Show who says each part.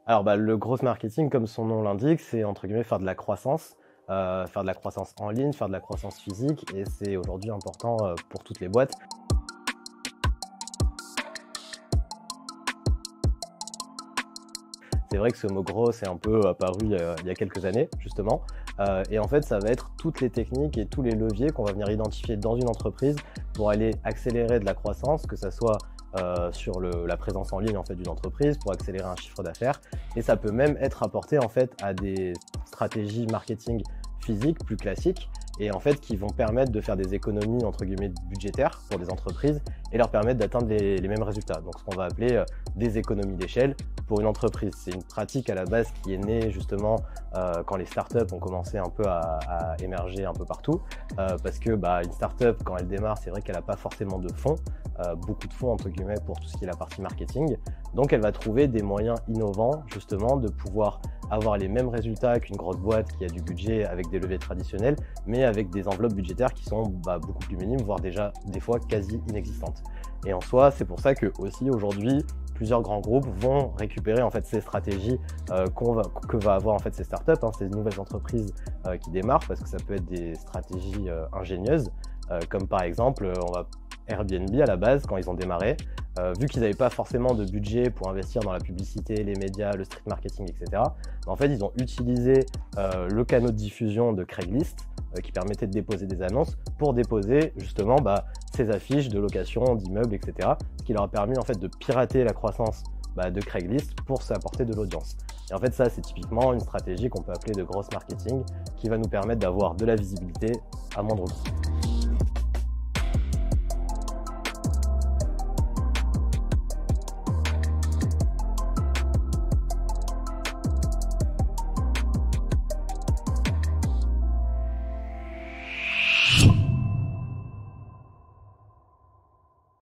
Speaker 1: Alors, le growth marketing, comme son nom l'indique, c'est entre guillemets faire de la croissance en ligne, faire de la croissance physique, et c'est aujourd'hui important pour toutes les boîtes. C'est vrai que ce mot growth est un peu apparu il y a quelques années, justement. Et en fait, ça va être toutes les techniques et tous les leviers qu'on va venir identifier dans une entreprise pour aller accélérer de la croissance, que ça soit sur la présence en ligne en fait, d'une entreprise, pour accélérer un chiffre d'affaires. Et ça peut même être apporté en fait, à des stratégies marketing physiques plus classiques, et en fait qui vont permettre de faire des économies entre guillemets budgétaires pour des entreprises et leur permettre d'atteindre les mêmes résultats. Donc ce qu'on va appeler des économies d'échelle pour une entreprise. C'est une pratique à la base qui est née justement quand les startups ont commencé un peu à émerger un peu partout, parce que une startup, quand elle démarre, c'est vrai qu'elle n'a pas forcément de fonds, beaucoup de fonds entre guillemets pour tout ce qui est la partie marketing. Donc elle va trouver des moyens innovants justement de pouvoir avoir les mêmes résultats qu'une grosse boîte qui a du budget avec des leviers traditionnels, mais avec des enveloppes budgétaires qui sont beaucoup plus minimes, voire déjà des fois quasi inexistantes. Et en soi, c'est pour ça que aussi aujourd'hui, plusieurs grands groupes vont récupérer en fait ces stratégies que va avoir en fait ces startups, ces nouvelles entreprises qui démarrent, parce que ça peut être des stratégies ingénieuses, comme par exemple, Airbnb à la base, quand ils ont démarré, vu qu'ils n'avaient pas forcément de budget pour investir dans la publicité, les médias, le street marketing, etc., en fait, ils ont utilisé le canal de diffusion de Craigslist, qui permettait de déposer des annonces pour déposer justement ces affiches de location d'immeubles, etc., ce qui leur a permis en fait de pirater la croissance de Craigslist pour s'apporter de l'audience. Et en fait, ça, c'est typiquement une stratégie qu'on peut appeler de gross marketing, qui va nous permettre d'avoir de la visibilité à moindre coût.